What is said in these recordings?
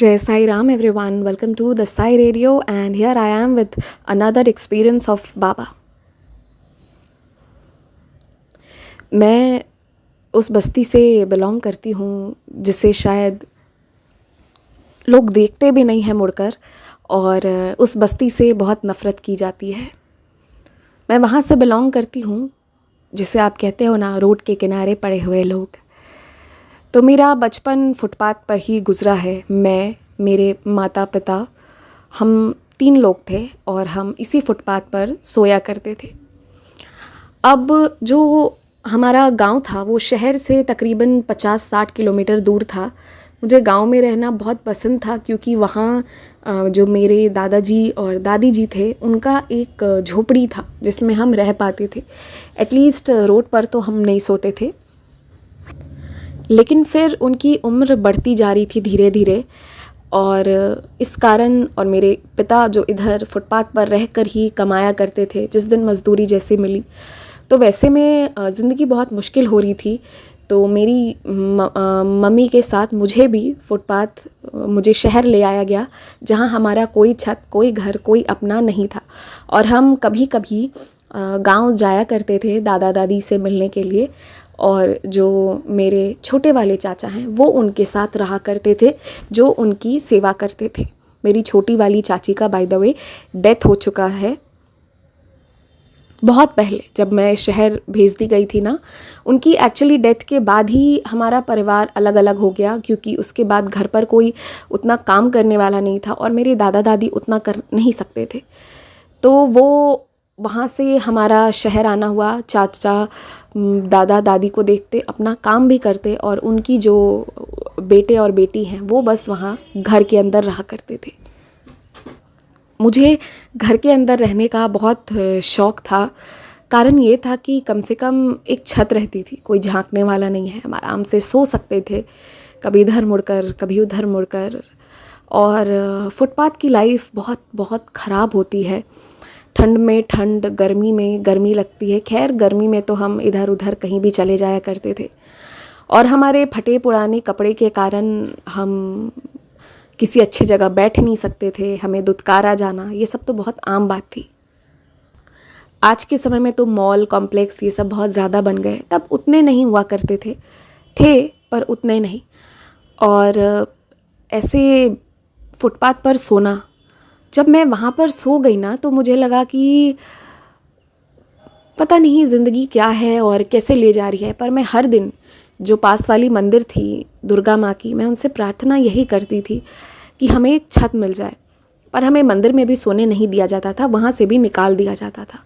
Jai Sai Ram everyone, welcome to the Sai Radio and here I am with another experience of Baba. मैं उस बस्ती से belong करती हूँ जिसे शायद लोग देखते भी नहीं हैं मुड़कर और उस बस्ती से बहुत नफ़रत की जाती है। मैं वहाँ से बिलोंग करती हूँ जिसे आप कहते हो ना रोड के किनारे पड़े हुए लोग। तो मेरा बचपन फुटपाथ पर ही गुज़रा है। मैं, मेरे माता पिता, हम 3 लोग थे और हम इसी फुटपाथ पर सोया करते थे। अब जो हमारा गांव था वो शहर से तकरीबन 50-60 किलोमीटर दूर था। मुझे गांव में रहना बहुत पसंद था क्योंकि वहाँ जो मेरे दादाजी और दादी जी थे उनका एक झोपड़ी था जिसमें हम रह पाते थे। एटलीस्ट रोड पर तो हम नहीं सोते थे। लेकिन फिर उनकी उम्र बढ़ती जा रही थी धीरे धीरे और इस कारण और मेरे पिता जो इधर फुटपाथ पर रहकर ही कमाया करते थे, जिस दिन मज़दूरी जैसे मिली तो वैसे में ज़िंदगी बहुत मुश्किल हो रही थी। तो मेरी मम्मी के साथ मुझे भी फुटपाथ मुझे शहर ले आया गया जहाँ हमारा कोई छत, कोई घर, कोई अपना नहीं था और हम कभी कभी गांव जाया करते थे दादा दादी से मिलने के लिए। और जो मेरे छोटे वाले चाचा हैं वो उनके साथ रहा करते थे जो उनकी सेवा करते थे। मेरी छोटी वाली चाची का बाय द वे डेथ हो चुका है बहुत पहले, जब मैं शहर भेज दी गई थी ना। उनकी एक्चुअली डेथ के बाद ही हमारा परिवार अलग अलग हो गया क्योंकि उसके बाद घर पर कोई उतना काम करने वाला नहीं था और मेरे दादा दादी उतना कर नहीं सकते थे। तो वो वहाँ से हमारा शहर आना हुआ। चाचा दादा दादी को देखते, अपना काम भी करते और उनकी जो बेटे और बेटी हैं वो बस वहाँ घर के अंदर रहा करते थे। मुझे घर के अंदर रहने का बहुत शौक़ था। कारण ये था कि कम से कम एक छत रहती थी, कोई झांकने वाला नहीं है, हम आराम से सो सकते थे, कभी इधर मुड़कर कभी उधर मुड़कर। और फुटपाथ की लाइफ बहुत बहुत ख़राब होती है। ठंड में ठंड, गर्मी में गर्मी लगती है। खैर गर्मी में तो हम इधर उधर कहीं भी चले जाया करते थे और हमारे फटे पुराने कपड़े के कारण हम किसी अच्छी जगह बैठ नहीं सकते थे, हमें दुत्कारा जाना, ये सब तो बहुत आम बात थी। आज के समय में तो मॉल कॉम्प्लेक्स ये सब बहुत ज़्यादा बन गए, तब उतने नहीं हुआ करते थे पर उतने नहीं। और ऐसे फुटपाथ पर सोना, जब मैं वहाँ पर सो गई ना तो मुझे लगा कि पता नहीं ज़िंदगी क्या है और कैसे ले जा रही है। पर मैं हर दिन जो पास वाली मंदिर थी दुर्गा माँ की, मैं उनसे प्रार्थना यही करती थी कि हमें एक छत मिल जाए। पर हमें मंदिर में भी सोने नहीं दिया जाता था, वहाँ से भी निकाल दिया जाता था।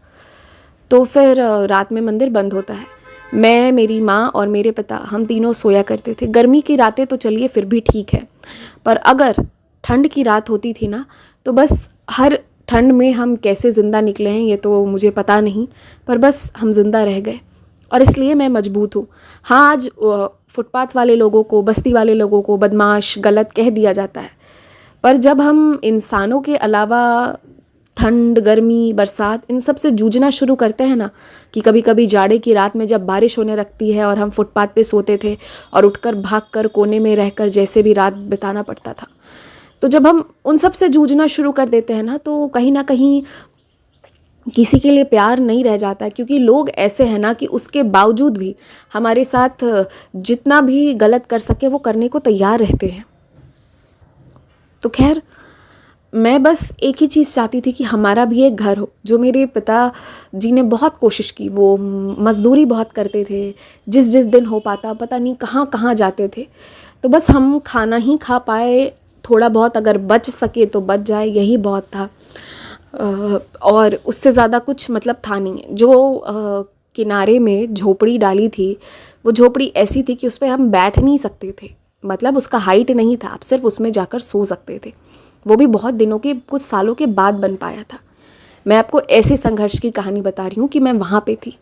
तो फिर रात में मंदिर बंद होता है, मैं, मेरी माँ और मेरे पिता, हम तीनों सोया करते थे। गर्मी की रातें तो चलिए फिर भी ठीक है, पर अगर ठंड की रात होती थी ना तो बस हर ठंड में हम कैसे ज़िंदा निकले हैं ये तो मुझे पता नहीं, पर बस हम ज़िंदा रह गए और इसलिए मैं मजबूत हूँ। हाँ, आज फुटपाथ वाले लोगों को, बस्ती वाले लोगों को बदमाश, गलत कह दिया जाता है, पर जब हम इंसानों के अलावा ठंड, गर्मी, बरसात इन सब से जूझना शुरू करते हैं ना, कि कभी कभी जाड़े की रात में जब बारिश होने लगती है और हम फुटपाथ पे सोते थे और उठकर भागकर कोने में रहकर जैसे भी रात बिताना पड़ता था, तो जब हम उन सब से जूझना शुरू कर देते हैं ना तो कहीं ना कहीं किसी के लिए प्यार नहीं रह जाता है। क्योंकि लोग ऐसे हैं ना कि उसके बावजूद भी हमारे साथ जितना भी गलत कर सके वो करने को तैयार रहते हैं। तो खैर मैं बस एक ही चीज़ चाहती थी कि हमारा भी एक घर हो। जो मेरे पिता जी ने बहुत कोशिश की, वो मज़दूरी बहुत करते थे, जिस जिस दिन हो पाता पता नहीं कहाँ कहाँ जाते थे, तो बस हम खाना ही खा पाए, थोड़ा बहुत अगर बच सके तो बच जाए, यही बहुत था। और उससे ज़्यादा कुछ मतलब था नहीं। जो किनारे में झोपड़ी डाली थी वो झोपड़ी ऐसी थी कि उस पर हम बैठ नहीं सकते थे, मतलब उसका हाइट नहीं था, आप सिर्फ उसमें जाकर सो सकते थे। वो भी बहुत दिनों के, कुछ सालों के बाद बन पाया था। मैं आपको ऐसे संघर्ष की कहानी बता रही हूँ कि मैं वहाँ पे थी।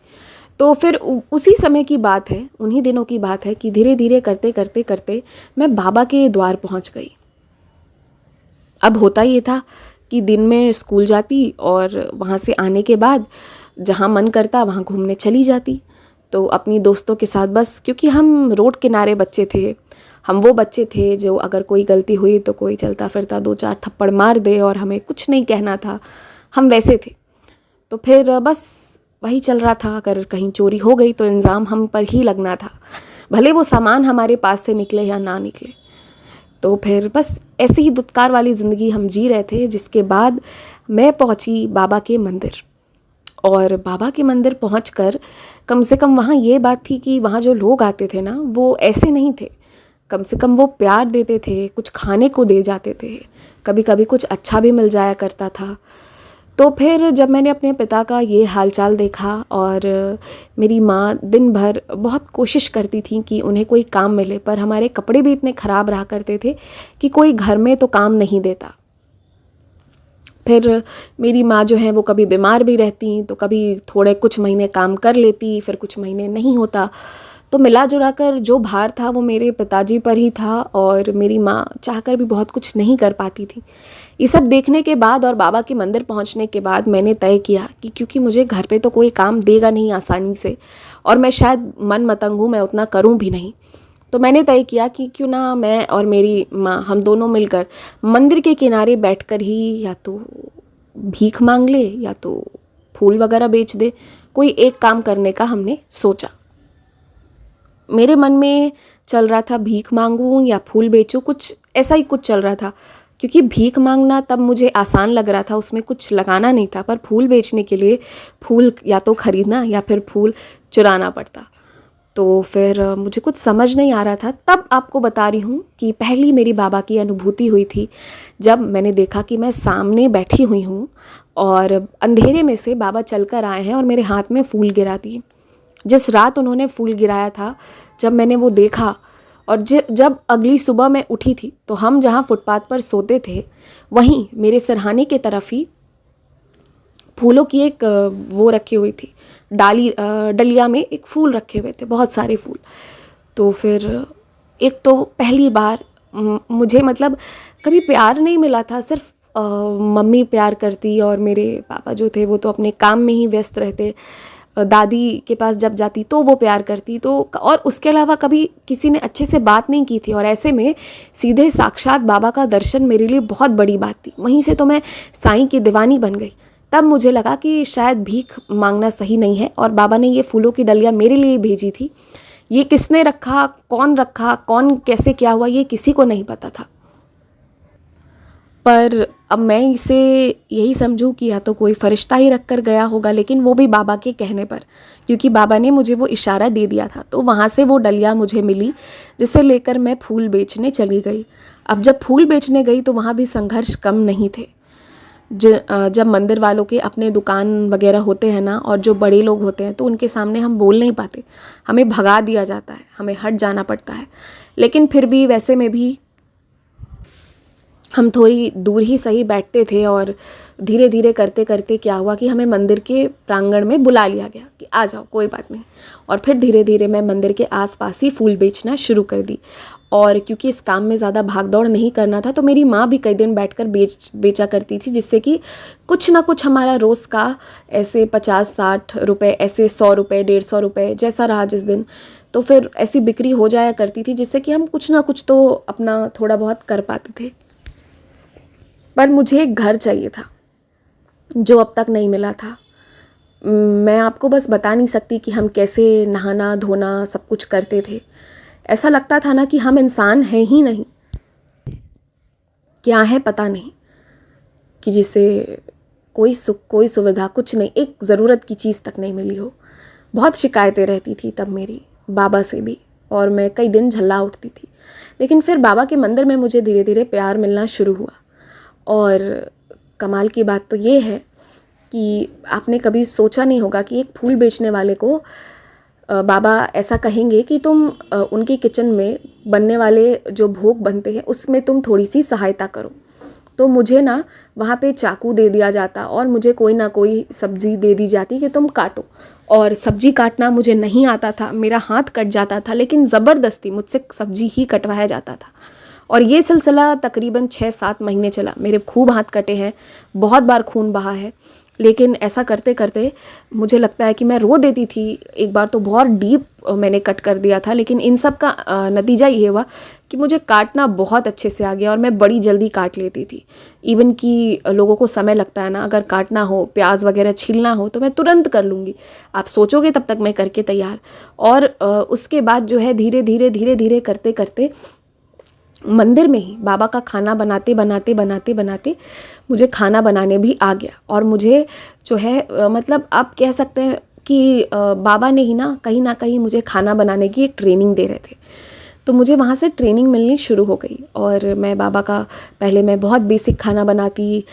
तो फिर उसी समय की बात है, उन्हीं दिनों की बात है कि धीरे धीरे करते करते करते मैं बाबा के द्वार पहुँच गई। अब होता ये था कि दिन में स्कूल जाती और वहाँ से आने के बाद जहाँ मन करता वहाँ घूमने चली जाती। तो अपनी दोस्तों के साथ बस, क्योंकि हम रोड किनारे बच्चे थे, हम वो बच्चे थे जो अगर कोई गलती हुई तो कोई चलता फिरता 2-4 थप्पड़ मार दे और हमें कुछ नहीं कहना था, हम वैसे थे। तो फिर बस वही चल रहा था, अगर कहीं चोरी हो गई तो इल्ज़ाम हम पर ही लगना था, भले वो सामान हमारे पास से निकले या ना निकले। तो फिर बस ऐसे ही दुत्कार वाली ज़िंदगी हम जी रहे थे, जिसके बाद मैं पहुंची बाबा के मंदिर। और बाबा के मंदिर पहुंचकर कम से कम वहाँ ये बात थी कि वहाँ जो लोग आते थे ना, वो ऐसे नहीं थे, कम से कम वो प्यार देते थे, कुछ खाने को दे जाते थे, कभी कभी कुछ अच्छा भी मिल जाया करता था। तो फिर जब मैंने अपने पिता का ये हालचाल देखा, और मेरी माँ दिन भर बहुत कोशिश करती थी कि उन्हें कोई काम मिले, पर हमारे कपड़े भी इतने ख़राब रहा करते थे कि कोई घर में तो काम नहीं देता। फिर मेरी माँ जो है वो कभी बीमार भी रहती, तो कभी थोड़े कुछ महीने काम कर लेती, फिर कुछ महीने नहीं होता। तो मिला जुला कर जो भार था वो मेरे पिताजी पर ही था, और मेरी माँ चाहकर भी बहुत कुछ नहीं कर पाती थी। ये सब देखने के बाद और बाबा के मंदिर पहुंचने के बाद मैंने तय किया कि क्योंकि मुझे घर पे तो कोई काम देगा नहीं आसानी से, और मैं शायद मन मतंग हूँ, मैं उतना करूँ भी नहीं, तो मैंने तय किया कि क्यों ना मैं और मेरी माँ हम दोनों मिलकर मंदिर के किनारे बैठकर ही या तो भीख मांग ले या तो फूल वगैरह बेच दे, कोई एक काम करने का हमने सोचा। मेरे मन में चल रहा था भीख मांगूं या फूल बेचूं, कुछ ऐसा ही कुछ चल रहा था, क्योंकि भीख मांगना तब मुझे आसान लग रहा था, उसमें कुछ लगाना नहीं था, पर फूल बेचने के लिए फूल या तो खरीदना या फिर फूल चुराना पड़ता। तो फिर मुझे कुछ समझ नहीं आ रहा था। तब आपको बता रही हूँ कि पहली मेरी बाबा की अनुभूति हुई थी जब मैंने देखा कि मैं सामने बैठी हुई हूँ और अंधेरे में से बाबा चलकर आए हैं और मेरे हाथ में फूल गिरा दिए। जिस रात उन्होंने फूल गिराया था, जब मैंने वो देखा और जब अगली सुबह मैं उठी थी, तो हम जहाँ फुटपाथ पर सोते थे वहीं मेरे सिरहाने की तरफ ही फूलों की एक वो रखी हुई थी, डलिया में एक फूल रखे हुए थे, बहुत सारे फूल। तो फिर एक तो पहली बार मुझे मतलब कभी प्यार नहीं मिला था, सिर्फ मम्मी प्यार करती और मेरे पापा जो थे वो तो अपने काम में ही व्यस्त रहते। दादी के पास जब जाती तो वो प्यार करती, तो और उसके अलावा कभी किसी ने अच्छे से बात नहीं की थी। और ऐसे में सीधे साक्षात बाबा का दर्शन मेरे लिए बहुत बड़ी बात थी। वहीं से तो मैं साईं की दीवानी बन गई। तब मुझे लगा कि शायद भीख मांगना सही नहीं है, और बाबा ने ये फूलों की डलिया मेरे लिए भेजी थी। ये किसने रखा, कौन कैसे क्या हुआ, ये किसी को नहीं पता था। पर अब मैं इसे यही समझूं कि या तो कोई फरिश्ता ही रख कर गया होगा, लेकिन वो भी बाबा के कहने पर, क्योंकि बाबा ने मुझे वो इशारा दे दिया था। तो वहाँ से वो डलिया मुझे मिली, जिसे लेकर मैं फूल बेचने चली गई। अब जब फूल बेचने गई तो वहाँ भी संघर्ष कम नहीं थे। जब मंदिर वालों के अपने दुकान वगैरह होते हैं ना, और जो बड़े लोग होते हैं, तो उनके सामने हम बोल नहीं पाते, हमें भगा दिया जाता है, हमें हट जाना पड़ता है। लेकिन फिर भी वैसे में भी हम थोड़ी दूर ही सही बैठते थे, और धीरे धीरे करते करते क्या हुआ कि हमें मंदिर के प्रांगण में बुला लिया गया कि आ जाओ, कोई बात नहीं। और फिर धीरे धीरे मैं मंदिर के आसपास ही फूल बेचना शुरू कर दी। और क्योंकि इस काम में ज़्यादा भाग दौड़ नहीं करना था, तो मेरी माँ भी कई दिन बैठकर बेचा करती थी, जिससे कि कुछ ना कुछ हमारा रोज़ का ऐसे 50-60 रुपये, ऐसे 100 रुपये, 150 रुपये, जैसा रहा जिस दिन, तो फिर ऐसी बिक्री हो जाया करती थी, जिससे कि हम कुछ ना कुछ तो अपना थोड़ा बहुत कर पाते थे। पर मुझे एक घर चाहिए था, जो अब तक नहीं मिला था। मैं आपको बस बता नहीं सकती कि हम कैसे नहाना धोना सब कुछ करते थे। ऐसा लगता था ना कि हम इंसान हैं ही नहीं, क्या है पता नहीं, कि जिसे कोई सुख, कोई सुविधा, कुछ नहीं, एक ज़रूरत की चीज़ तक नहीं मिली हो। बहुत शिकायतें रहती थी तब मेरी बाबा से भी, और मैं कई दिन झल्ला उठती थी। लेकिन फिर बाबा के मंदिर में मुझे धीरे धीरे प्यार मिलना शुरू हुआ। और कमाल की बात तो ये है कि आपने कभी सोचा नहीं होगा कि एक फूल बेचने वाले को बाबा ऐसा कहेंगे कि तुम उनकी किचन में बनने वाले जो भोग बनते हैं उसमें तुम थोड़ी सी सहायता करो। तो मुझे ना वहाँ पे चाकू दे दिया जाता, और मुझे कोई ना कोई सब्ज़ी दे दी जाती कि तुम काटो। और सब्ज़ी काटना मुझे नहीं आता था, मेरा हाथ कट जाता था, लेकिन ज़बरदस्ती मुझसे सब्ज़ी ही कटवाया जाता था। और ये सिलसिला तकरीबन 6-7 महीने चला। मेरे खूब हाथ कटे हैं, बहुत बार खून बहा है, लेकिन ऐसा करते करते मुझे लगता है कि मैं रो देती थी। एक बार तो बहुत डीप मैंने कट कर दिया था, लेकिन इन सब का नतीजा ये हुआ कि मुझे काटना बहुत अच्छे से आ गया और मैं बड़ी जल्दी काट लेती थी। इवन कि लोगों को समय लगता है ना, अगर काटना हो, प्याज वगैरह छीलना हो तो मैं तुरंत कर लूँगी, आप सोचोगे तब तक मैं करके तैयार। और उसके बाद जो है धीरे धीरे धीरे धीरे करते करते मंदिर में ही बाबा का खाना बनाते बनाते बनाते बनाते मुझे खाना बनाने भी आ गया। और मुझे जो है मतलब आप कह सकते हैं कि बाबा ने ही ना कहीं मुझे खाना बनाने की एक ट्रेनिंग दे रहे थे। तो मुझे वहाँ से ट्रेनिंग मिलनी शुरू हो गई और मैं बाबा का पहले मैं बहुत बेसिक खाना बनाती,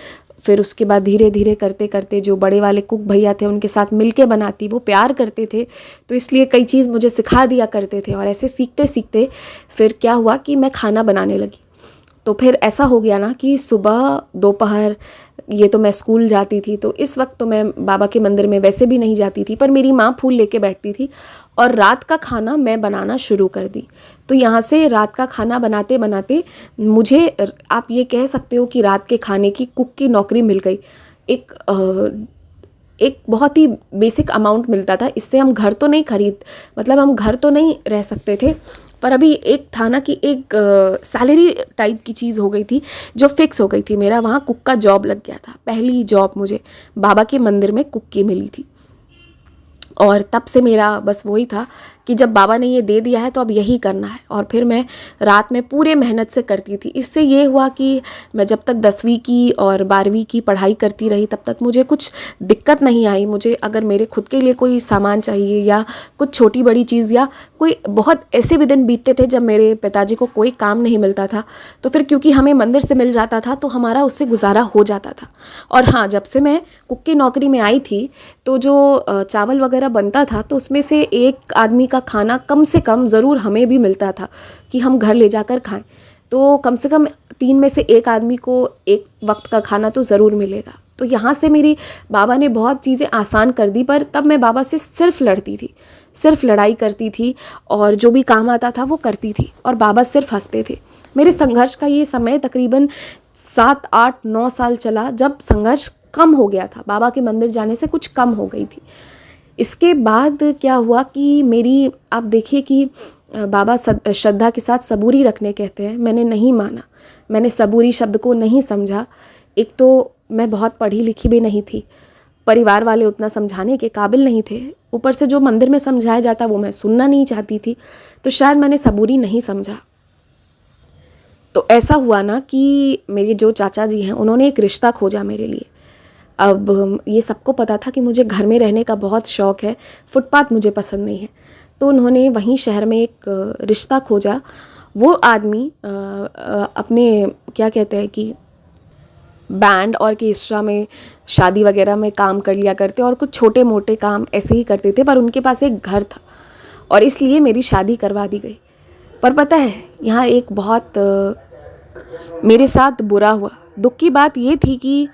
फिर उसके बाद धीरे धीरे करते करते जो बड़े वाले कुक भैया थे उनके साथ मिलके बनाती। वो प्यार करते थे तो इसलिए कई चीज़ मुझे सिखा दिया करते थे। और ऐसे सीखते सीखते फिर क्या हुआ कि मैं खाना बनाने लगी। तो फिर ऐसा हो गया ना कि सुबह दोपहर ये तो मैं स्कूल जाती थी, तो इस वक्त तो मैं बाबा के मंदिर में वैसे भी नहीं जाती थी, पर मेरी माँ फूल लेके बैठती थी और रात का खाना मैं बनाना शुरू कर दी। तो यहाँ से रात का खाना बनाते बनाते मुझे आप ये कह सकते हो कि रात के खाने की कुक की नौकरी मिल गई। एक बहुत ही बेसिक अमाउंट मिलता था, इससे हम घर तो नहीं मतलब हम घर तो नहीं रह सकते थे, पर अभी एक था ना कि एक सैलरी टाइप की चीज़ हो गई थी जो फिक्स हो गई थी। मेरा वहाँ कुक का जॉब लग गया था, पहली जॉब मुझे बाबा के मंदिर में कुक की मिली थी। और तब से मेरा बस वही था कि जब बाबा ने ये दे दिया है तो अब यही करना है। और फिर मैं रात में पूरे मेहनत से करती थी। इससे ये हुआ कि मैं जब तक 10वीं की और 12वीं की पढ़ाई करती रही तब तक मुझे कुछ दिक्कत नहीं आई। मुझे अगर मेरे खुद के लिए कोई सामान चाहिए या कुछ छोटी बड़ी चीज़ या कोई बहुत ऐसे भी दिन बीतते थे जब मेरे पिताजी को कोई काम नहीं मिलता था, तो फिर क्योंकि हमें मंदिर से मिल जाता था तो हमारा उससे गुजारा हो जाता था। और हाँ, जब से मैं कुक की नौकरी में आई थी तो जो चावल वगैरह बनता था तो उसमें से एक आदमी का खाना कम से कम ज़रूर हमें भी मिलता था कि हम घर ले जाकर खाएं। तो कम से कम 3 में से एक आदमी को एक वक्त का खाना तो ज़रूर मिलेगा। तो यहाँ से मेरी बाबा ने बहुत चीज़ें आसान कर दी, पर तब मैं बाबा से सिर्फ लड़ती थी, सिर्फ लड़ाई करती थी और जो भी काम आता था वो करती थी और बाबा सिर्फ हंसते थे। मेरे संघर्ष का ये समय तकरीबन 7, 8, 9 साल चला, जब संघर्ष कम हो गया था, बाबा के मंदिर जाने से कुछ कम हो गई थी। इसके बाद क्या हुआ कि मेरी आप देखिए कि बाबा श्रद्धा के साथ सबूरी रखने कहते हैं, मैंने नहीं माना, मैंने सबूरी शब्द को नहीं समझा। एक तो मैं बहुत पढ़ी लिखी भी नहीं थी, परिवार वाले उतना समझाने के काबिल नहीं थे, ऊपर से जो मंदिर में समझाया जाता वो मैं सुनना नहीं चाहती थी, तो शायद मैंने सबूरी नहीं समझा। तो ऐसा हुआ ना कि मेरे जो चाचा जी हैं उन्होंने एक रिश्ता खोजा मेरे लिए। अब ये सबको पता था कि मुझे घर में रहने का बहुत शौक़ है, फुटपाथ मुझे पसंद नहीं है, तो उन्होंने वहीं शहर में एक रिश्ता खोजा। वो आदमी अपने क्या कहते हैं कि बैंड ऑर्केस्ट्रा में शादी वगैरह में काम कर लिया करते और कुछ छोटे मोटे काम ऐसे ही करते थे, पर उनके पास एक घर था और इसलिए मेरी शादी करवा दी गई। पर पता है यहाँ एक बहुत मेरे साथ बुरा हुआ। दुख की बात ये थी कि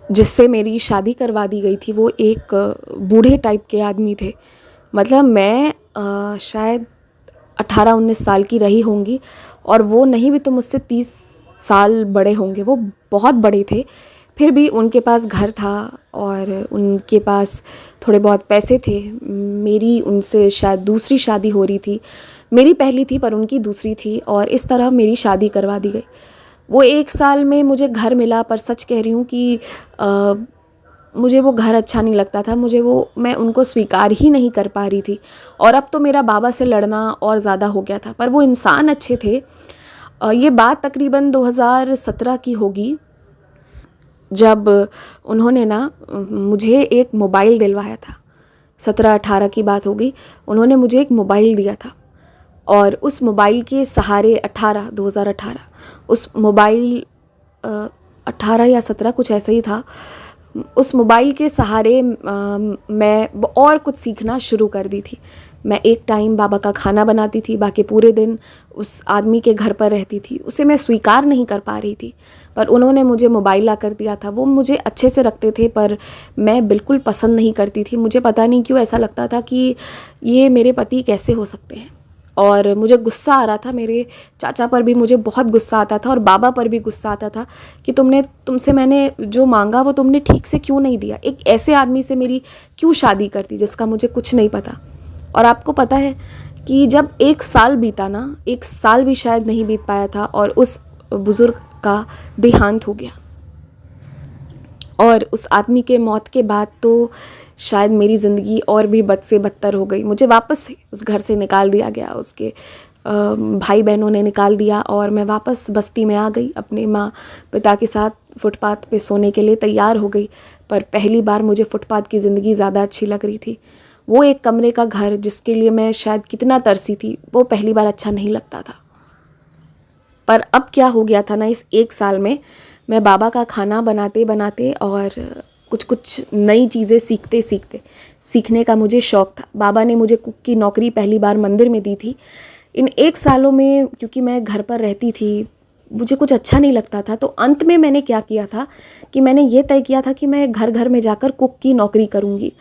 जिससे मेरी शादी करवा दी गई थी वो एक बूढ़े टाइप के आदमी थे। मतलब मैं शायद 18-19 साल की रही होंगी और वो नहीं भी तो मुझसे 30 साल बड़े होंगे, वो बहुत बड़े थे। फिर भी उनके पास घर था और उनके पास थोड़े बहुत पैसे थे। मेरी उनसे शायद दूसरी शादी हो रही थी, मेरी पहली थी पर उनकी दूसरी थी, और इस तरह मेरी शादी करवा दी गई। वो 1 साल में मुझे घर मिला, पर सच कह रही हूँ कि मुझे वो घर अच्छा नहीं लगता था, मैं उनको स्वीकार ही नहीं कर पा रही थी। और अब तो मेरा बाबा से लड़ना और ज़्यादा हो गया था, पर वो इंसान अच्छे थे। ये बात तकरीबन 2017 की होगी, जब उन्होंने ना मुझे एक मोबाइल दिलवाया था। 17-18 की बात होगी, उन्होंने मुझे एक मोबाइल दिया था और उस मोबाइल के सहारे 2018 उस मोबाइल 18 या 17 कुछ ऐसा ही था। उस मोबाइल के सहारे मैं और कुछ सीखना शुरू कर दी थी। मैं एक टाइम बाबा का खाना बनाती थी, बाकी पूरे दिन उस आदमी के घर पर रहती थी। उसे मैं स्वीकार नहीं कर पा रही थी, पर उन्होंने मुझे मोबाइल ला कर दिया था। वो मुझे अच्छे से रखते थे पर मैं बिल्कुल पसंद नहीं करती थी। मुझे पता नहीं क्यों ऐसा लगता था कि ये मेरे पति कैसे हो सकते हैं। और मुझे गुस्सा आ रहा था। मेरे चाचा पर भी मुझे बहुत गुस्सा आता था और बाबा पर भी गुस्सा आता था कि तुमसे मैंने जो मांगा वो तुमने ठीक से क्यों नहीं दिया। एक ऐसे आदमी से मेरी क्यों शादी करती जिसका मुझे कुछ नहीं पता। और आपको पता है कि जब 1 साल बीता ना, 1 साल भी शायद नहीं बीत पाया था और उस बुज़ुर्ग का देहांत हो गया। और उस आदमी के मौत के बाद तो शायद मेरी ज़िंदगी और भी बद से बदतर हो गई। मुझे वापस उस घर से निकाल दिया गया, उसके भाई बहनों ने निकाल दिया और मैं वापस बस्ती में आ गई। अपने माँ पिता के साथ फुटपाथ पे सोने के लिए तैयार हो गई। पर पहली बार मुझे फुटपाथ की ज़िंदगी ज़्यादा अच्छी लग रही थी। वो एक कमरे का घर जिसके लिए मैं शायद कितना तरसी थी, वो पहली बार अच्छा नहीं लगता था। पर अब क्या हो गया था ना, इस 1 साल में मैं बाबा का खाना बनाते बनाते और कुछ कुछ नई चीज़ें सीखते सीखते, सीखने का मुझे शौक़ था। बाबा ने मुझे कुक की नौकरी पहली बार मंदिर में दी थी। इन 1 सालों में क्योंकि मैं घर पर रहती थी, मुझे कुछ अच्छा नहीं लगता था, तो अंत में मैंने क्या किया था कि मैंने ये तय किया था कि मैं घर घर में जाकर कुक की नौकरी करूँगी।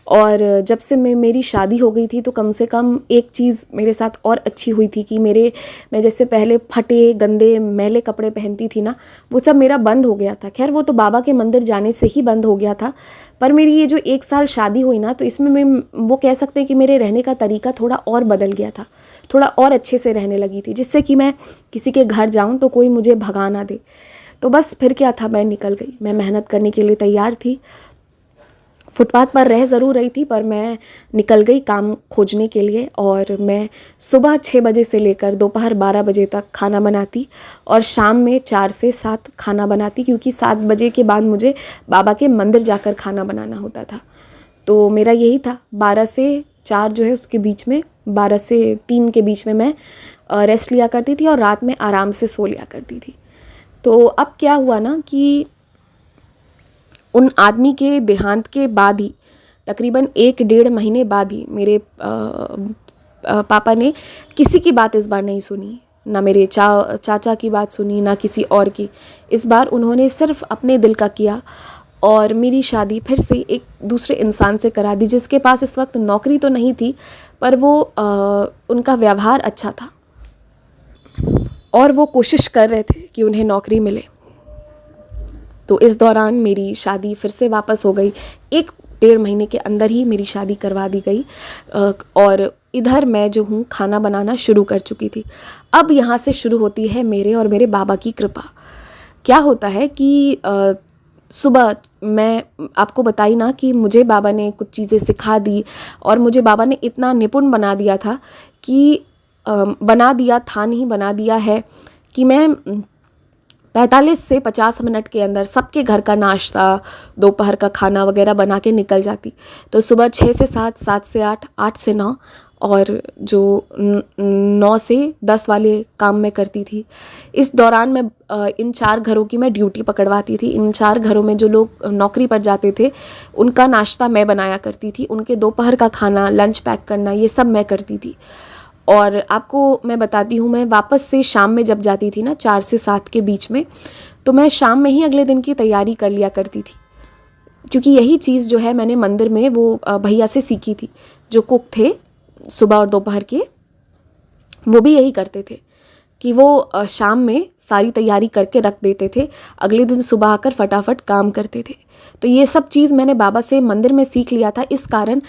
और जब से मेरी शादी हो गई थी तो कम से कम एक चीज़ मेरे साथ और अच्छी हुई थी कि मैं जैसे पहले फटे गंदे मैले कपड़े पहनती थी ना, वो सब मेरा बंद हो गया था। खैर वो तो बाबा के मंदिर जाने से ही बंद हो गया था। पर मेरी ये जो 1 साल शादी हुई ना, तो इसमें मैं वो कह सकते हैं कि मेरे रहने का तरीका थोड़ा और बदल गया था, थोड़ा और अच्छे से रहने लगी थी, जिससे कि मैं किसी के घर जाऊँ तो कोई मुझे भगा ना दे। तो बस फिर क्या था, मैं निकल गई। मैं मेहनत करने के लिए तैयार थी। फुटपाथ पर रह ज़रूर रही थी, पर मैं निकल गई काम खोजने के लिए। और मैं सुबह 6 बजे से लेकर दोपहर 12 बजे तक खाना बनाती और शाम में 4 से 7 खाना बनाती, क्योंकि 7 बजे के बाद मुझे बाबा के मंदिर जाकर खाना बनाना होता था। तो मेरा यही था, 12 से 4 जो है उसके बीच में, 12 से 3 के बीच में मैं रेस्ट लिया करती थी और रात में आराम से सो लिया करती थी। तो अब क्या हुआ ना कि उन आदमी के देहांत के बाद ही, तकरीबन 1 डेढ़ महीने बाद ही, मेरे पापा ने किसी की बात इस बार नहीं सुनी, ना मेरे चाचा की बात सुनी, ना किसी और की। इस बार उन्होंने सिर्फ अपने दिल का किया और मेरी शादी फिर से एक दूसरे इंसान से करा दी, जिसके पास इस वक्त नौकरी तो नहीं थी, पर वो उनका व्यवहार अच्छा था और वो कोशिश कर रहे थे कि उन्हें नौकरी मिले। तो इस दौरान मेरी शादी फिर से वापस हो गई। 1 डेढ़ महीने के अंदर ही मेरी शादी करवा दी गई और इधर मैं जो हूँ खाना बनाना शुरू कर चुकी थी। अब यहाँ से शुरू होती है मेरे और मेरे बाबा की कृपा। क्या होता है कि सुबह मैं आपको बताई ना कि मुझे बाबा ने कुछ चीज़ें सिखा दी और मुझे बाबा ने इतना निपुण बना दिया था कि बना दिया है कि मैं 45 से 50 मिनट के अंदर सबके घर का नाश्ता, दोपहर का खाना वगैरह बना के निकल जाती। तो सुबह 6 से 7, 7 से 8, 8 से 9 और जो 9 से 10 वाले काम मैं करती थी। इस दौरान मैं इन 4 घरों की मैं ड्यूटी पकड़वाती थी। इन 4 घरों में जो लोग नौकरी पर जाते थे उनका नाश्ता मैं बनाया करती थी, उनके दोपहर का खाना, लंच पैक करना, ये सब मैं करती थी। और आपको मैं बताती हूँ, मैं वापस से शाम में जब जाती थी ना 4 से 7 के बीच में, तो मैं शाम में ही अगले दिन की तैयारी कर लिया करती थी, क्योंकि यही चीज़ जो है मैंने मंदिर में वो भैया से सीखी थी, जो कुक थे सुबह और दोपहर के। वो भी यही करते थे कि वो शाम में सारी तैयारी करके रख देते थे, अगले दिन सुबह आकर फटाफट काम करते थे। तो ये सब चीज़ मैंने बाबा से मंदिर में सीख लिया था। इस कारण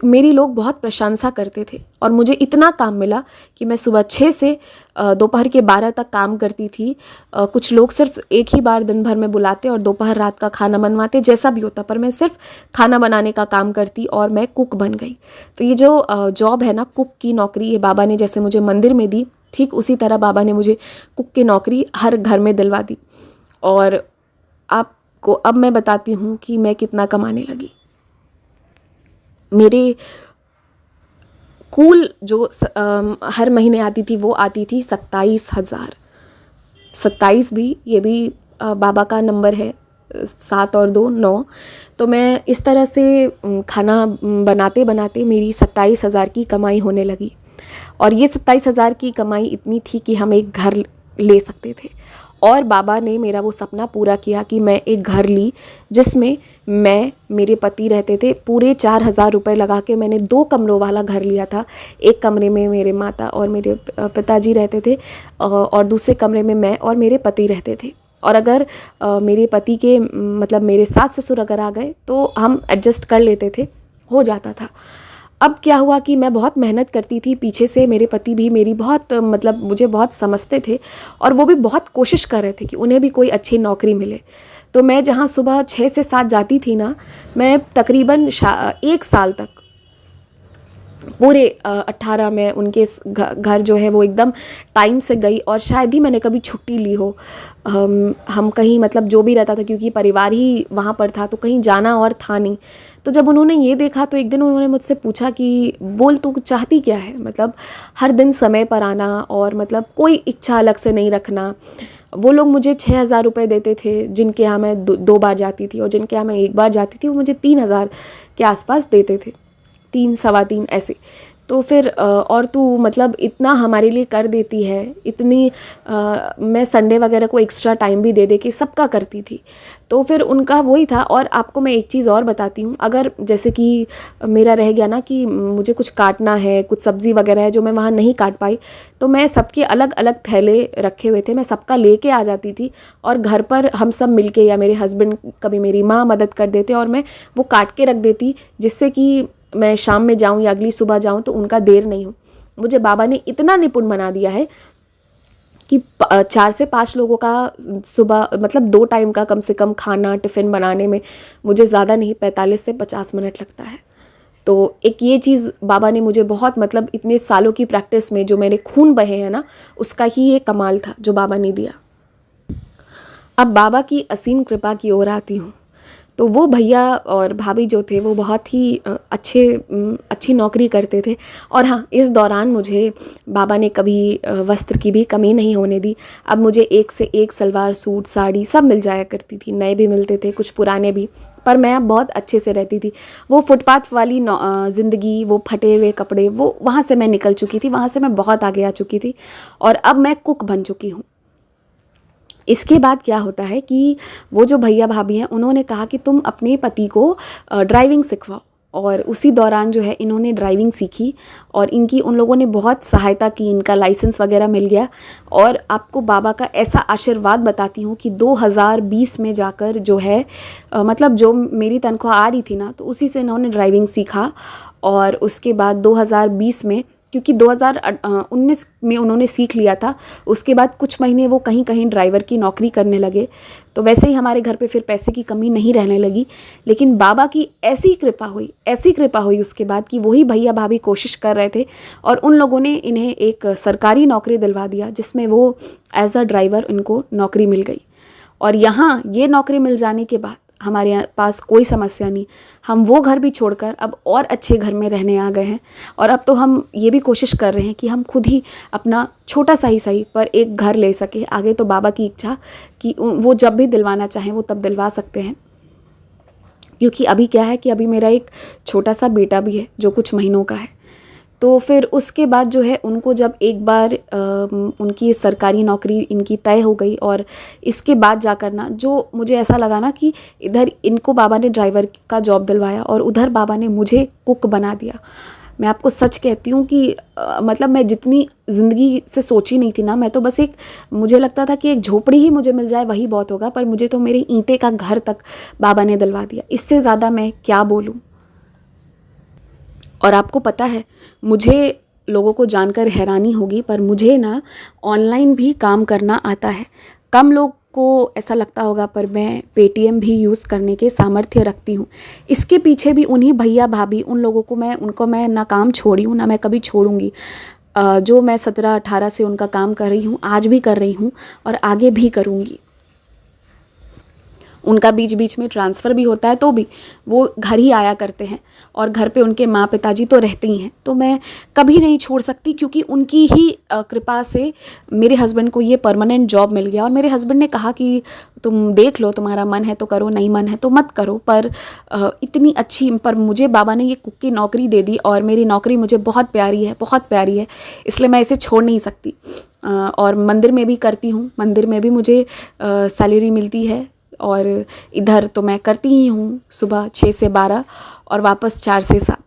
मेरी लोग बहुत प्रशंसा करते थे और मुझे इतना काम मिला कि मैं सुबह 6 से दोपहर के 12 तक काम करती थी। कुछ लोग सिर्फ एक ही बार दिन भर में बुलाते और दोपहर रात का खाना बनवाते, जैसा भी होता, पर मैं सिर्फ खाना बनाने का काम करती और मैं कुक बन गई। तो ये जो जॉब है ना, कुक की नौकरी, ये बाबा ने जैसे मुझे मंदिर में दी, ठीक उसी तरह बाबा ने मुझे कुक की नौकरी हर घर में दिलवा दी। और आपको अब मैं बताती हूँ कि मैं कितना कमाने लगी। मेरे कुल जो हर महीने आती थी वो आती थी 27,000। 27 भी, ये भी बाबा का नंबर है, 7 और 2 9। तो मैं इस तरह से खाना बनाते बनाते मेरी 27,000 की कमाई होने लगी। और ये 27,000 की कमाई इतनी थी कि हम एक घर ले सकते थे। और बाबा ने मेरा वो सपना पूरा किया कि मैं एक घर ली जिसमें मैं, मेरे पति रहते थे। पूरे 4,000 रुपये लगा के मैंने 2 कमरों वाला घर लिया था। एक कमरे में मेरे माता और मेरे पिताजी रहते थे और दूसरे कमरे में मैं और मेरे पति रहते थे। और अगर मेरे पति के मतलब मेरे सास ससुर अगर आ गए तो हम एडजस्ट कर लेते थे, हो जाता था। अब क्या हुआ कि मैं बहुत मेहनत करती थी पीछे से, मेरे पति भी मेरी बहुत मतलब मुझे बहुत समझते थे और वो भी बहुत कोशिश कर रहे थे कि उन्हें भी कोई अच्छी नौकरी मिले। तो मैं जहाँ सुबह 6 से 7 जाती थी ना, मैं तकरीबन 1 साल तक पूरे 18 में उनके घर जो है वो एकदम टाइम से गई और शायद ही मैंने कभी छुट्टी ली हो। हम कहीं मतलब जो भी रहता था, क्योंकि परिवार ही वहाँ पर था तो कहीं जाना और था नहीं। तो जब उन्होंने ये देखा तो एक दिन उन्होंने मुझसे पूछा कि बोल तू चाहती क्या है, मतलब हर दिन समय पर आना और मतलब कोई इच्छा अलग से नहीं रखना। वो लोग मुझे 6,000 रुपये देते थे, जिनके यहाँ मैं 2 बार जाती थी, और जिनके यहाँ मैं 1 बार जाती थी वो मुझे 3,000 के आसपास देते थे, 3 सवा 3 ऐसे। तो फिर और तू मतलब इतना हमारे लिए कर देती है, इतनी मैं संडे वगैरह को एक्स्ट्रा टाइम भी दे के सबका करती थी। तो फिर उनका वही था। और आपको मैं एक चीज़ और बताती हूँ, अगर जैसे कि मेरा रह गया ना कि मुझे कुछ काटना है, कुछ सब्ज़ी वगैरह है जो मैं वहाँ नहीं काट पाई, तो मैं सबके अलग अलग थैले रखे हुए थे, मैं सबका लेके आ जाती थी और घर पर हम सब मिलके, या मेरे हस्बैंड, कभी मेरी माँ मदद कर देते और मैं वो काट के रख देती, जिससे कि मैं शाम में जाऊं या अगली सुबह जाऊं तो उनका देर नहीं हो। मुझे बाबा ने इतना निपुण बना दिया है कि 4 से 5 लोगों का सुबह मतलब 2 टाइम का कम से कम खाना टिफ़िन बनाने में मुझे ज़्यादा नहीं 45 से 50 मिनट लगता है। तो एक ये चीज़ बाबा ने मुझे बहुत, मतलब इतने सालों की प्रैक्टिस में जो मेरे खून बहे हैं ना, उसका ही ये कमाल था जो बाबा ने दिया। अब बाबा की असीम कृपा की ओर आती हूँ। तो वो भैया और भाभी जो थे वो बहुत ही अच्छी नौकरी करते थे। और हाँ, इस दौरान मुझे बाबा ने कभी वस्त्र की भी कमी नहीं होने दी। अब मुझे एक से एक सलवार सूट साड़ी सब मिल जाया करती थी, नए भी मिलते थे, कुछ पुराने भी। पर मैं अब बहुत अच्छे से रहती थी। वो फुटपाथ वाली ज़िंदगी, वो फटे हुए कपड़े, वो वहाँ से मैं निकल चुकी थी, वहाँ से मैं बहुत आगे आ चुकी थी और अब मैं कुक बन चुकी हूँ। इसके बाद क्या होता है कि वो जो भैया भाभी हैं उन्होंने कहा कि तुम अपने पति को ड्राइविंग सिखवाओ, और उसी दौरान जो है इन्होंने ड्राइविंग सीखी और इनकी उन लोगों ने बहुत सहायता की, इनका लाइसेंस वगैरह मिल गया। और आपको बाबा का ऐसा आशीर्वाद बताती हूँ कि 2020 में जाकर जो है मतलब जो मेरी तनख्वाह आ रही थी ना, तो उसी से इन्होंने ड्राइविंग सीखा। और उसके बाद 2020 में, क्योंकि 2019 में उन्होंने सीख लिया था, उसके बाद कुछ महीने वो कहीं कहीं ड्राइवर की नौकरी करने लगे। तो वैसे ही हमारे घर पे फिर पैसे की कमी नहीं रहने लगी। लेकिन बाबा की ऐसी कृपा हुई उसके बाद कि वही भैया भाभी कोशिश कर रहे थे और उन लोगों ने इन्हें एक सरकारी नौकरी दिलवा दिया, जिसमें वो एज अ ड्राइवर उनको नौकरी मिल गई। और यहाँ ये नौकरी मिल जाने के बाद हमारे यहाँ पास कोई समस्या नहीं, हम वो घर भी छोड़कर अब और अच्छे घर में रहने आ गए हैं। और अब तो हम ये भी कोशिश कर रहे हैं कि हम खुद ही अपना छोटा सा ही सही पर एक घर ले सके। आगे तो बाबा की इच्छा कि वो जब भी दिलवाना चाहें वो तब दिलवा सकते हैं। क्योंकि अभी क्या है कि अभी मेरा एक छोटा सा बेटा भी है जो कुछ महीनों का है। तो फिर उसके बाद जो है उनको जब एक बार उनकी सरकारी नौकरी इनकी तय हो गई, और इसके बाद जाकर ना जो मुझे ऐसा लगा ना कि इधर इनको बाबा ने ड्राइवर का जॉब दिलवाया और उधर बाबा ने मुझे कुक बना दिया। मैं आपको सच कहती हूँ कि मतलब मैं जितनी ज़िंदगी से सोची नहीं थी ना, मैं तो बस मुझे लगता था कि एक झोपड़ी ही मुझे मिल जाए वही बहुत होगा, पर मुझे तो मेरे ईंटे का घर तक बाबा ने दिलवा दिया। इससे ज़्यादा मैं क्या बोलूँ। और आपको पता है, मुझे लोगों को जानकर हैरानी होगी, पर मुझे ना ऑनलाइन भी काम करना आता है। कम लोग को ऐसा लगता होगा, पर मैं पेटीएम भी यूज़ करने के सामर्थ्य रखती हूँ। इसके पीछे भी उन्हीं भैया भाभी, उनको मैं ना काम छोड़ी हूँ, ना मैं कभी छोड़ूंगी। जो मैं 17-18 से उनका काम कर रही हूँ, आज भी कर रही हूँ और आगे भी करूँगी। उनका बीच बीच में ट्रांसफ़र भी होता है तो भी वो घर ही आया करते हैं, और घर पे उनके माँ पिताजी तो रहते ही हैं। तो मैं कभी नहीं छोड़ सकती, क्योंकि उनकी ही कृपा से मेरे हस्बैंड को ये परमानेंट जॉब मिल गया। और मेरे हस्बैंड ने कहा कि तुम देख लो, तुम्हारा मन है तो करो, नहीं मन है तो मत करो। पर इतनी अच्छी, पर मुझे बाबा ने ये कुक की नौकरी दे दी, और मेरी नौकरी मुझे बहुत प्यारी है, इसलिए मैं इसे छोड़ नहीं सकती। और मंदिर में भी करती हूँ, मंदिर में भी मुझे सैलरी मिलती है। और इधर तो मैं करती ही हूँ सुबह 6 से 12 और वापस 4 से 7।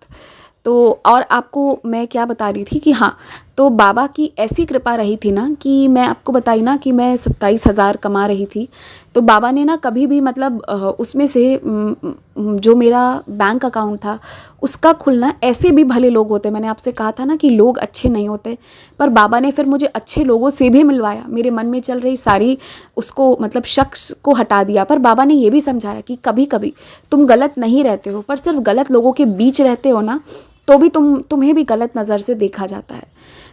तो और आपको मैं क्या बता रही थी कि हाँ, तो बाबा की ऐसी कृपा रही थी ना कि मैं आपको बताई ना कि मैं 27,000 कमा रही थी। तो बाबा ने ना कभी भी मतलब उसमें से जो मेरा बैंक अकाउंट था उसका खुलना, ऐसे भी भले लोग होते, मैंने आपसे कहा था ना कि लोग अच्छे नहीं होते, पर बाबा ने फिर मुझे अच्छे लोगों से भी मिलवाया। मेरे मन में चल रही सारी उसको मतलब शख्स को हटा दिया। पर बाबा ने ये भी समझाया कि कभी कभी तुम गलत नहीं रहते हो, पर सिर्फ गलत लोगों के बीच रहते हो ना, तो भी तुम्हें भी गलत नज़र से देखा जाता है।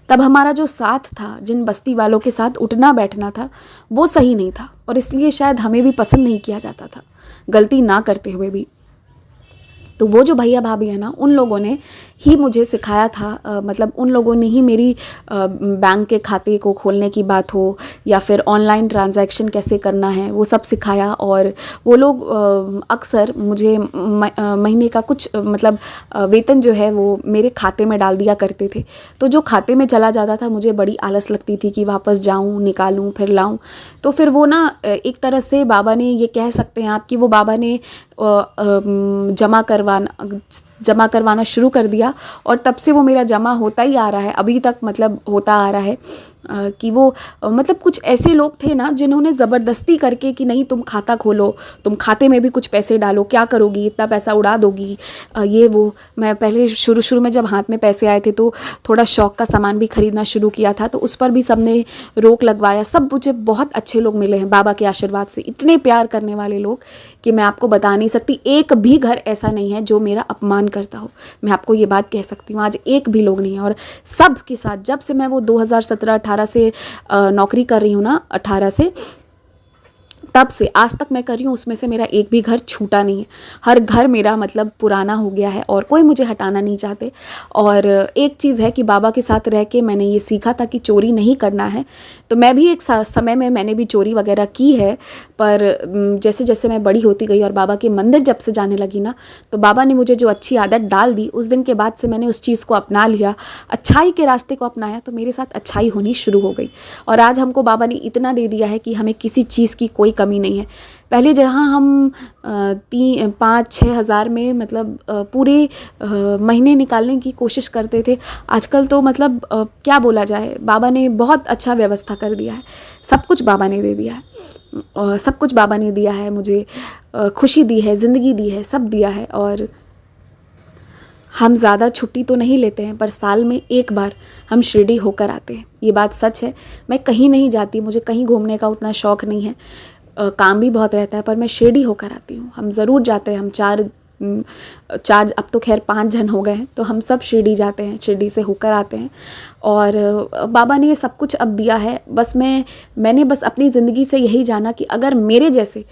तब हमारा जो साथ था, जिन बस्ती वालों के साथ उठना बैठना था, वो सही नहीं था और इसलिए शायद हमें भी पसंद नहीं किया जाता था, गलती ना करते हुए भी। तो वो जो भैया भाभी है ना, उन लोगों ने ही मुझे सिखाया था, मतलब उन लोगों ने ही मेरी बैंक के खाते को खोलने की बात हो या फिर ऑनलाइन ट्रांजैक्शन कैसे करना है, वो सब सिखाया। और वो लोग अक्सर मुझे महीने का कुछ मतलब वेतन जो है वो मेरे खाते में डाल दिया करते थे। तो जो खाते में चला जाता था, मुझे बड़ी आलस लगती थी कि वापस जाऊँ, निकालूँ, फिर लाऊँ। तो फिर वो ना एक तरह से बाबा ने, ये कह सकते हैं आप कि वो बाबा ने जमा करवाना शुरू कर दिया और तब से वो मेरा जमा होता ही आ रहा है, अभी तक मतलब होता आ रहा है। कि वो मतलब कुछ ऐसे लोग थे ना जिन्होंने ज़बरदस्ती करके कि नहीं तुम खाता खोलो, तुम खाते में भी कुछ पैसे डालो, क्या करोगी, इतना पैसा उड़ा दोगी, ये वो। मैं पहले शुरू में जब हाथ में पैसे आए थे तो थोड़ा शौक का सामान भी ख़रीदना शुरू किया था, तो उस पर भी सबने रोक लगवाया। सब मुझे बहुत अच्छे लोग मिले हैं बाबा के आशीर्वाद से, इतने प्यार करने वाले लोग कि मैं आपको बता नहीं सकती। एक भी घर ऐसा नहीं है जो मेरा अपमान करता हो, मैं आपको ये बात कह सकती हूँ। आज एक भी लोग नहीं है। और सब के साथ जब से मैं वो 2017-18 से नौकरी कर रही हूँ ना, 18 से तब से आज तक मैं कर रही हूँ, उसमें से मेरा एक भी घर छूटा नहीं है। हर घर मेरा मतलब पुराना हो गया है और कोई मुझे हटाना नहीं चाहते। और एक चीज़ है कि बाबा के साथ रह के मैंने ये सीखा था कि चोरी नहीं करना है। तो मैं भी एक समय में मैंने भी चोरी वगैरह की है, पर जैसे जैसे मैं बड़ी होती गई और बाबा के मंदिर जब से जाने लगी ना, तो बाबा ने मुझे जो अच्छी आदत डाल दी, उस दिन के बाद से मैंने उस चीज़ को अपना लिया, अच्छाई के रास्ते को अपनाया, तो मेरे साथ अच्छाई होनी शुरू हो गई। और आज हमको बाबा ने इतना दे दिया है कि हमें किसी चीज़ की कोई कमी नहीं है। पहले जहाँ हम 5-6 हज़ार में मतलब पूरे महीने निकालने की कोशिश करते थे, आजकल तो मतलब क्या बोला जाए, बाबा ने बहुत अच्छा व्यवस्था कर दिया है। सब कुछ बाबा ने दे दिया है, सब कुछ बाबा ने दिया है मुझे, खुशी दी है, ज़िंदगी दी है, सब दिया है। और हम ज़्यादा छुट्टी तो नहीं लेते हैं, पर साल में एक बार हम शिरडी होकर आते हैं, ये बात सच है। मैं कहीं नहीं जाती, मुझे कहीं घूमने का उतना शौक़ नहीं है, काम भी बहुत रहता है, पर मैं शिरडी होकर आती हूँ। हम ज़रूर जाते हैं, हम चार अब तो खैर 5 जन हो गए हैं, तो हम सब शिरडी जाते हैं, शिरडी से होकर आते हैं। और बाबा ने ये सब कुछ अब दिया है। बस मैंने बस अपनी ज़िंदगी से यही जाना कि अगर मेरे जैसे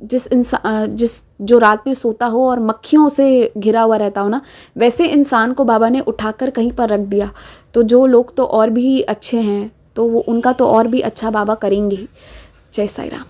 जिस जो रात में सोता हो और मक्खियों से घिरा हुआ रहता हो ना, वैसे इंसान को बाबा ने उठाकर कहीं पर रख दिया, तो जो लोग तो और भी अच्छे हैं, तो वो उनका तो और भी अच्छा बाबा करेंगे ही। जय साईं राम।